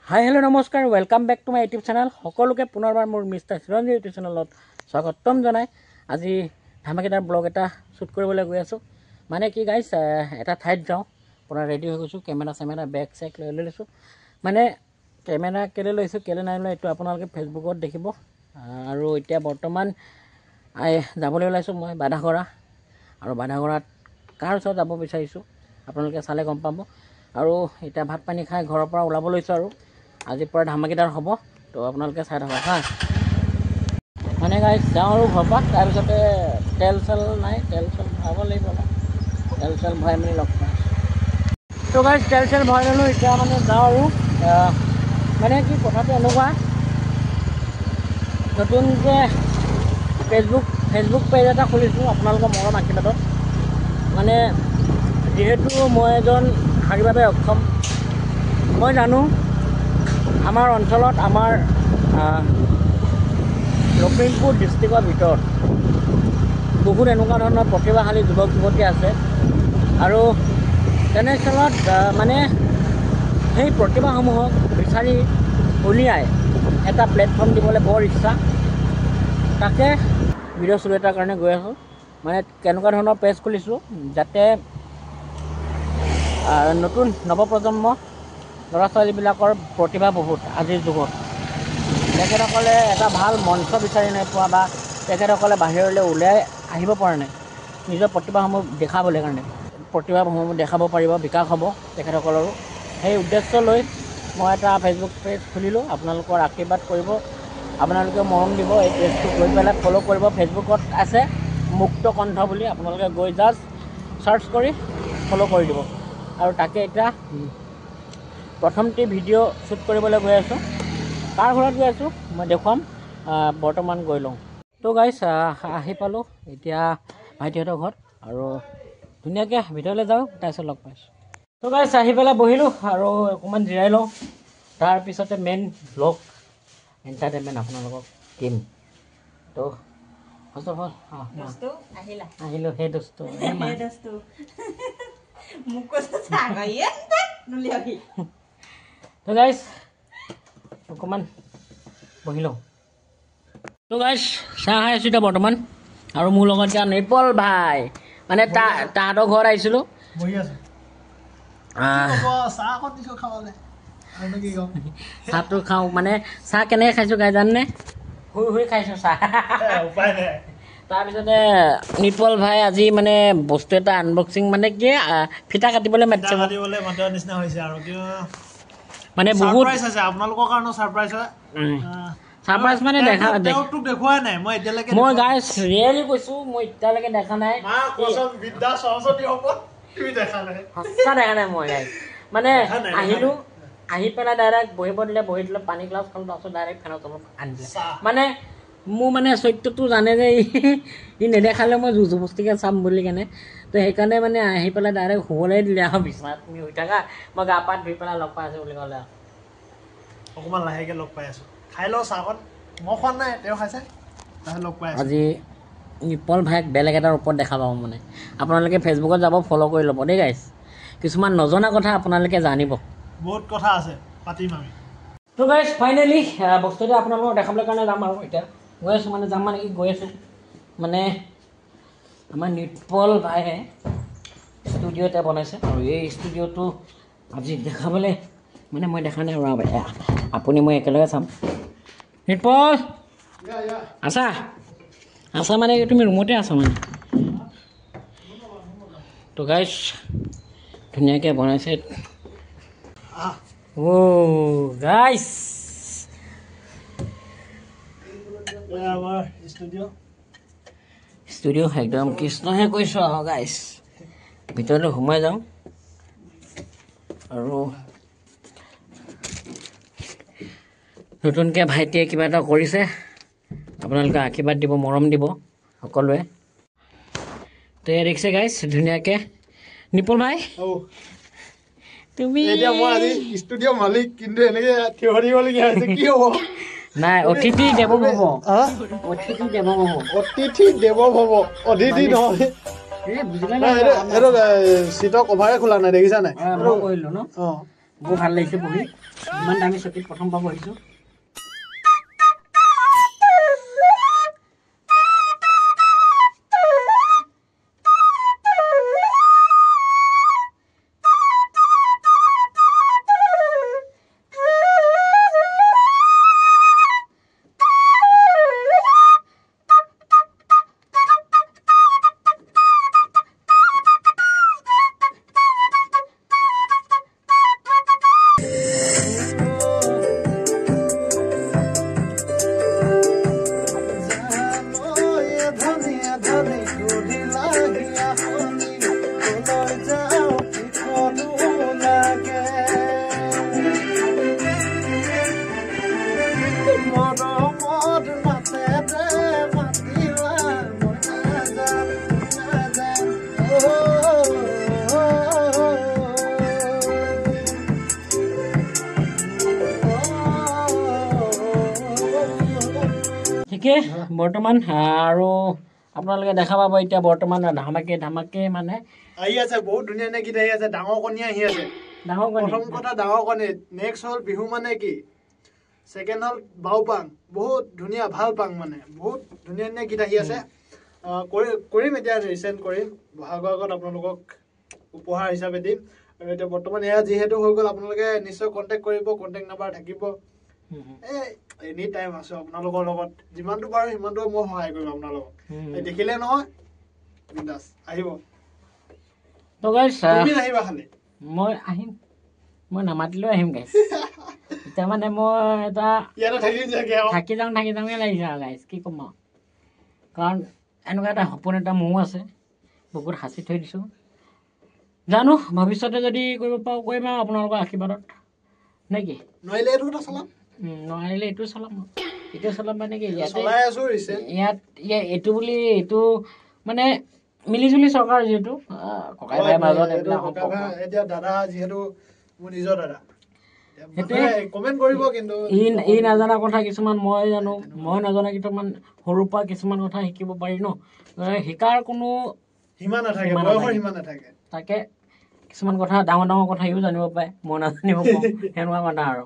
হাই hello' নমস্কাৰ welcome back to my YouTube channel সকলোকে পুনৰবাৰ মোৰ মিষ্টাৰ চিৰঞ্জীৱ ইউটিউব চেনেলত স্বাগতম জনাই আজি ধামাকেদাৰ ব্লগ এটা শ্বুট কৰিবলৈ গৈ আছোঁ মানে কি গাইছ এটা ঠাইত যাওঁ পুৰা ৰেডি হৈ গৈছোঁ কেমেৰা বেগ চেক লৈ লৈছোঁ মানে কেমেৰা কেলৈ লৈছোঁ কেলৈ নাই লৈ এইটো আপোনালোকে ফেচবুকত দেখিব আৰু এতিয়া বৰ্তমান যাবলৈ ওলাইছোঁ মই বাধাগৰা আৰু বাধাগৰাত কাৰ ওচৰত যাব বিচাৰিছোঁ আপোনালোকে চালে গম পাব আৰু এতিয়া ভাত পানী খাই ঘৰৰ পৰা ওলাব লৈছোঁ আৰু আজিৰ পৰা ধামাকেদাৰ হ'ব তো আপোনালোকে চাই থাকক হা মানে গাইছ যাওঁ আৰু ঘৰৰ পৰা তাৰপিছতে তেল চেল নাই তেল চেল ভৰাব লাগিব তেল চেল ভৰাই মেলি লগ পাওঁ তো গাইছ তেল চেল ভৰাই ল'লোঁ এতিয়া মানে যাওঁ আৰু মানে কি কথাটো এনেকুৱা নতুনকৈ ফেচবুক পেজ এটা খুলিছোঁ আপোনালোকৰ মৰম আশীৰ্বাদত মানে যিহেতু মই এজন শাৰীৰিকভাৱে অক্ষম মই জানো আমাৰ অঞ্চলত আমাৰ লখিমপুৰ ডিষ্ট্ৰিক্টৰ ভিতৰত বহুত এনেকুৱা ধৰণৰ প্ৰতিভাশালী যুৱক যুৱতী আছে আৰু তেনেস্থলত মানে সেই প্ৰতিভাসমূহক বিচাৰি উলিয়াই এটা প্লেটফৰ্ম দিবলৈ বৰ ইচ্ছা তাকে ভিডিঅ' শ্বুট এটাৰ কাৰণে গৈ আছোঁ মানে কেনেকুৱা ধৰণৰ পেজ খুলিছোঁ যাতে নতুন নৱপ্ৰজন্ম ল'ৰা ছোৱালীবিলাকৰ প্ৰতিভা বহুত আজিৰ যুগত তেখেতসকলে এটা ভাল মঞ্চ বিচাৰি নাই পোৱা বা তেখেতসকলে বাহিৰলৈ ওলাই আহিব পৰা নাই নিজৰ প্ৰতিভাসমূহ দেখাবলৈ কাৰণে প্ৰতিভাসমূহ দেখাব পাৰিব বিকাশ হ'ব তেখেতসকলৰো সেই উদ্দেশ্য লৈ মই এটা ফেচবুক পেজ খুলিলোঁ আপোনালোকৰ আশীৰ্বাদ কৰিব আপোনালোকে মৰম দিব এই পেজটো গৈ পেলাই ফ'ল' কৰিব ফেচবুকত আছে মুক্ত কণ্ঠ বুলি আপোনালোকে গৈ জাষ্ট চাৰ্চ কৰি ফ'ল' কৰি দিব আৰু তাকে এতিয়া প্ৰথমটি ভিডিঅ' শ্বুট কৰিবলৈ গৈ আছোঁ কাৰ ঘৰত গৈ আছোঁ মই দেখুৱাম বৰ্তমান গৈ লওঁ তো গাইছ আহি পালোঁ এতিয়া ভাইটিহঁতৰ ঘৰত আৰু ধুনীয়াকৈ ভিতৰলৈ যাওঁ তাৰপিছত লগ পাইছোঁ তো গাইছ আহি পেলাই বহিলোঁ আৰু অকণমান জিৰাই লওঁ তাৰপিছতে মেইন ব্লগ এণ্টাৰটেইনমেণ্ট আপোনালোকক দিম তো ফাৰ্ষ্ট অফ অল আহিলোঁ সেই দোস্তু তো গাইছ অকণমান বহি লওঁ তো গাইছ চাহ খাই আছোঁ এতিয়া বৰ্তমান আৰু মোৰ লগত এতিয়া নিপল ভাই মানে তাহাঁতৰ ঘৰত আহিছিলোঁ চাহটো খাওঁ মানে চাহ কেনেকৈ খাইছোঁ গাই জাননে শুই খাইছোঁ চাহ উপায় নাই তাৰপিছতে নিপল ভাই আজি মানে বস্তু এটা আনবক্সিং মানে কি ফিটা কাটিবলৈ মাতিছে নিচিনা হৈছে আৰু মানে বহুত আপোনালোকৰ কাৰণে ছাৰপ্ৰাইজ হয় ছাৰপ্ৰাইজ মানে দেখুৱাই নাই মই এতিয়ালৈকে মই গাইছ ৰিয়েলি কৈছোঁ মই এতিয়ালৈকে দেখা নাই সঁচা দেখা নাই মই গাইছ মানে আহিলোঁ আহি পেলাই ডাইৰেক্ট বহি দিলে পানী গ্লাছ খালোঁ তাৰপিছত ডাইৰেক্ট ফেনৰ তলত আনি দিলে মানে মোৰ মানে চৰিত্ৰটো জানে যে ই নেদেখালে মই জুবস্তিকে চাম বুলি কেনে তো সেইকাৰণে মানে আহি পেলাই ডাইৰেক্ট শুবলৈ দিলে আৰু বিচনাত তুমি শুই থাকা মই গা পা ধুই পেলাই লগ পাই আছোঁ বুলি ক'লে অকণমান লাহেকৈ লগ পাই আছোঁ খাই লওঁ চাহকণ মই খোৱা নাই তেওঁ খাইছে তাহে লগ পাই আজি নিপল ভাইক বেলেগ এটাৰ ওপৰত দেখা পাওঁ মানে আপোনালোকে ফেচবুকত যাব ফ'ল' কৰি ল'ব দেই গাইছ কিছুমান নজনা কথা আপোনালোকে জানিব বহুত কথা আছে পাতিম আমি তো গাইছ ফাইনেলি বস্তুটো আপোনালোকক দেখাবলৈ কাৰণে যাম আৰু এতিয়া গৈ আছোঁ মানে যাম মানে কি গৈ আছোঁ মানে আমাৰ নিপল ভাইয়ে ষ্টুডিঅ' এটা বনাইছে আৰু এই ষ্টুডিঅ'টো আজি দেখাবলৈ মানে মই দেখা নাই আৰু আপুনি মই একেলগে চাম নিপল আছা মানে তুমি ৰুমতে আছা মানে তো গাইছ ধুনীয়াকৈ বনাইছে গাইছ ষ্টুডিঅ' একদম কৃষ্ণহে কৈছোঁ আৰু গাইছ ভিতৰলৈ সোমাই যাওঁ আৰু নতুনকৈ ভাইটিয়ে কিবা এটা কৰিছে আপোনালোকে আশীৰ্বাদ দিব মৰম দিব সকলোৱে তো এয়া দেখিছে গাইছ ধুনীয়াকৈ নিপল ভাই তুমি ষ্টুডিঅ' মালিক কিন্তু এনেকৈ থিয় দিবলগীয়া হৈছে কি হ'ব নাই অতিথি দেৱ ভৱ অতিথি নহয় চিটৰ কভাৰে খোলা নাই দেখিছা নাই কৰিলোঁ ন বৰ ভাল লাগিছে বহি ইমান দামী চকীত প্ৰথমবাৰ বহিছোঁ ঠিকে বৰ্তমান আৰু আপোনালোকে দেখা পাব এতিয়া বৰ্তমান ধামাকে মানে আহি আছে বহুত ধুনীয়া ধুনীয়া গীত আহি আছে ডাঙৰ কণী আহি আছে প্ৰথম কথা ডাঙৰ কণী নেক্সট হ'ল বিহু মানে কি ছেকেণ্ড হ'ল বাওপাং বহুত ধুনীয়া ভাল পাং মানে বহুত ধুনীয়া ধুনীয়া গীত আহি আছে কৰিম এতিয়া ৰিচেণ্ট কৰিম বহাগৰ আগত আপোনালোকক উপহাৰ হিচাপে দিম আৰু এতিয়া বৰ্তমান এয়া যিহেতু হৈ গ'ল আপোনালোকে নিশ্চয় কণ্টেক্ট কৰিব কণ্টেক্ট নাম্বাৰ থাকিব এনি টাইম আছো আপোনালোকৰ লগত যিমানটো পাৰো সিমানটো মই সহায় কৰিম আপোনালোকক দেখিলে নহয় বিন্দাছ আহিব তো গাইছ তুমি আহিবা খালি মই আহিম মই নামাতিলেও আহিম গাইছ এতিয়া মানে মই এটা ইয়াতে থাকি যাওঁ লাগিছে আৰু গাইছ কি ক'ম আৰু কাৰণ এনেকুৱা এটা সপোন এটা মোৰো আছে বহুত সাঁচি থৈ দিছোঁ জানো ভৱিষ্যতে যদি কৰিব পাৰোঁ কৰিম আৰু আপোনালোকৰ আশীৰ্বাদত নে কি নোৱাৰিলে এইটো কথা চলাম নোৱাৰিলে এইটো চলাম এইটো চলাম মানে কি চলাই আছো ইয়াত এইটো বুলি এইটো মানে মিলিজুলি চৰকাৰ যিহেতু ককাই ভাইৰ মাজত এইবিলাক এতিয়া দাদা যিহেতু মোৰ নিজৰ দাদা কমেণ্ট কৰিব কিন্তু ই নাজানা কথা কিছুমান মই জানো মই নাজানা কিছুমান সৰুৰ পৰা কিছুমান কথা শিকিব পাৰি ন শিকাৰ কোনো সীমা নাথাকে বয়সৰ সীমা নাথাকে তাকে কিছুমান কথা ডাঙৰ ডাঙৰ কথা ইও জানিব পাৰে মই নাজানিব পাৰোঁ সেনেকুৱা কথা আৰু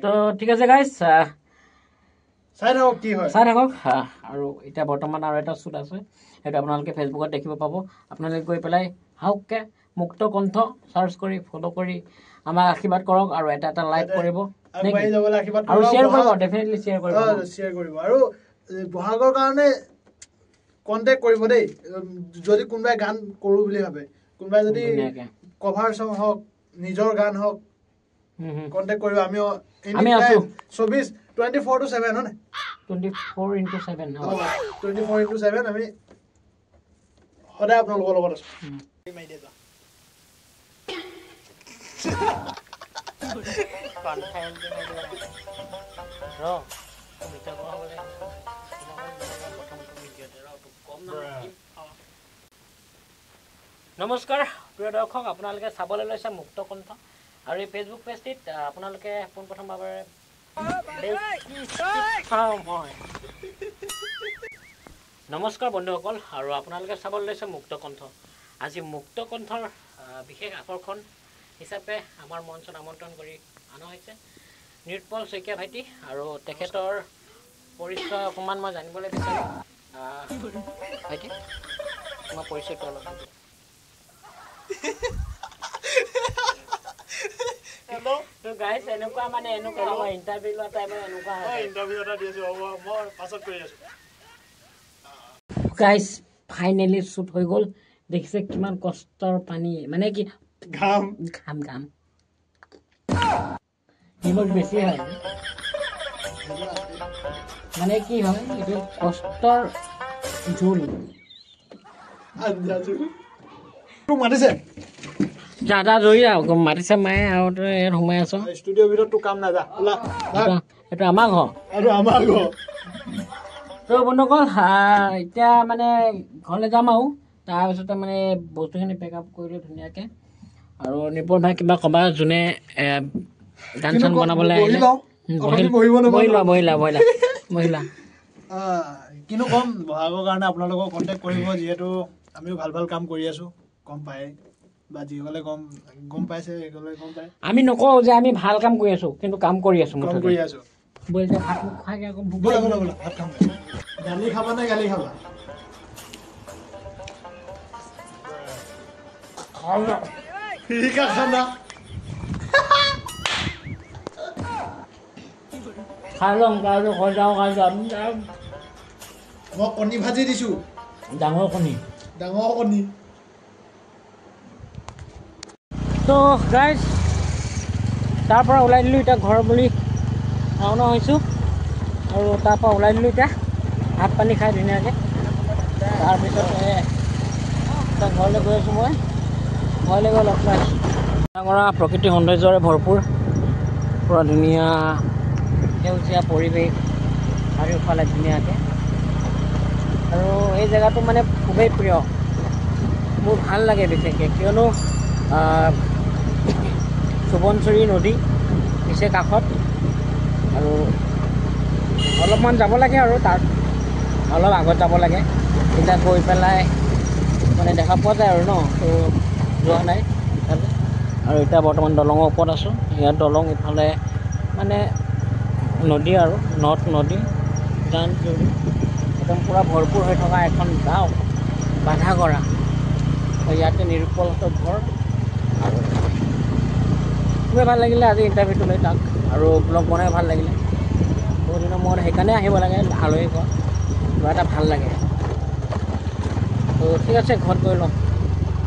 তো ঠিক আছে গাইজ চাই থাকক কি হয় চাই থাকক আৰু এতিয়া বৰ্তমান আৰু এটা শ্বুট আছে সেইটো আপোনালোকে ফেচবুকত দেখিব পাব আপোনালোকে গৈ পেলাই হাউককে মুক্ত কণ্ঠ চাৰ্চ কৰি ফ'ল' কৰি আমাক আশীৰ্বাদ কৰক আৰু এটা লাইক কৰিব আৰু শ্বেয়াৰ কৰিব ডেফিনেটলি শ্বেয়াৰ কৰিব আৰু বহাগৰ কাৰণে কণ্টেক্ট কৰিব দেই যদি কোনোবাই গান কৰোঁ বুলি ভাবে কোনোবাই যদি কভাৰ চং হওক নিজৰ গান হওক কণ্টেক্ট কৰিব আমি আছো 24/7 হয় 24/7 24/7 আমি সদায় আপোনালোকৰ লগত আছো নমস্কাৰ প্ৰিয় দৰ্শক আপোনালোকে চাবলৈ লৈছে মুক্ত কণ্ঠ আৰু এই ফেচবুক পেজটিত আপোনালোকে পোনপ্ৰথমবাৰে নমস্কাৰ বন্ধুসকল আৰু আপোনালোকে চাবলৈ লৈছে মুক্ত কণ্ঠ আজি মুক্ত কণ্ঠৰ বিশেষ আকৰ্ষণ হিচাপে আমাৰ মঞ্চত আমন্ত্ৰণ কৰি অনা হৈছে নিৰপল শইকীয়া ভাইটি আৰু তেখেতৰ পৰিচয় অকণমান মই জানিবলৈ বিচাৰোঁ ভাইটি তোমাৰ পৰিচয়টো অলপ গাইছ এনেকুৱা মানে এনেকুৱা ইণ্টাৰভিউ লোৱা টাইমত এনেকুৱা ইণ্টাৰভিউ এটা দি আছো মই পাছত কৰি আছো গাইছ ফাইনেলি শ্বুট হৈ গ'ল দেখিছে কিমান কষ্টৰ পানী মানে কি ঘাম নিমখ বেছি হয় মানে কি হয় এইটো কষ্টৰ জোল মাতিছে দাদা জৰি আৰু মাতিছে মায়ে আৰু তই ইয়াত সোমাই আছ ষ্টুডিঅ'ৰ ভিতৰত তোৰ কাম নাযা এইটো আমাৰ ঘৰ তো বন্ধুসকল এতিয়া মানে ঘৰলৈ যাম আৰু তাৰপিছতে মানে বস্তুখিনি পেক আপ কৰিলোঁ ধুনীয়াকৈ আৰু নিপুল ভাই কিবা ক'বা যোনে গান চান বনাবলৈ বহিলা কিনো ক'ম বহাগৰ কাৰণে আপোনালোকক কণ্টেক্ট কৰিব যিহেতু আমিও ভাল ভাল কাম কৰি আছোঁ গম পায় বা যিসকলে গম পাইছে সেইসকলে গম পায় আমি নকওঁ যে আমি ভাল কাম কৰি আছোঁ কিন্তু কাম কৰি আছোঁ কাম কৰি আছো বলছে ভাত মোক খোৱাকৈ আকৌ ভোক ব'লা লাগিলে। ব'লা ব'লা ভাত খাম গালি খাবা নে গালি খাবা ফ্ৰী কা খানা খাই লওঁ তাৰপিছত ঘৰ যাওঁ খাই যাম মই কণী ভাজি দিছোঁ ডাঙৰ কণী। ডাঙৰ কণী তো গাইজ তাৰ পৰা ওলাই দিলোঁ এতিয়া ঘৰ বুলি ৰাওনা হৈছোঁ আৰু তাৰ পৰা ওলাই দিলোঁ এতিয়া ভাত পানী খাই ধুনীয়াকৈ তাৰপিছত এতিয়া ঘৰলৈ গৈ আছোঁ মই ঘৰলৈ গৈ লগ পাই আছোঁ ডাঙৰা প্ৰকৃতিৰ সৌন্দৰ্যৰে ভৰপূৰ পূৰা ধুনীয়া সেউজীয়া পৰিৱেশ চাৰিওফালে ধুনীয়াকৈ আৰু এই জেগাটো মানে খুবেই প্ৰিয় মোৰ ভাল লাগে বিশেষকৈ কিয়নো সোৱণশিৰি নদী নিচেই কাষত আৰু অলপমান যাব লাগে আৰু তাত অলপ আগত যাব লাগে এতিয়া গৈ পেলাই মানে দেখা পোৱা যায় আৰু ন তো যোৱা নাই ইফালে আৰু এতিয়া বৰ্তমান দলঙৰ ওপৰত আছোঁ ইয়াত দলং ইফালে মানে নদী আৰু নদী জান জুৰি একদম পূৰা ভৰপূৰ হৈ থকা এখন গাঁও বাধা কৰা ইয়াতে নিৰুপলহঁতৰ ঘৰ আৰু খুবেই ভাল লাগিলে আজি ইণ্টাৰভিউটো লৈ তাক আৰু ব্লগ বনাই ভাল লাগিলে বহুত দিনৰ মূৰত সেইকাৰণে আহিব লাগে আলহী ঘৰ কিবা এটা ভাল লাগে তো ঠিক আছে ঘৰত গৈ লওঁ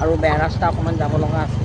আৰু বেয়া ৰাস্তা অকণমান যাব লগা আছে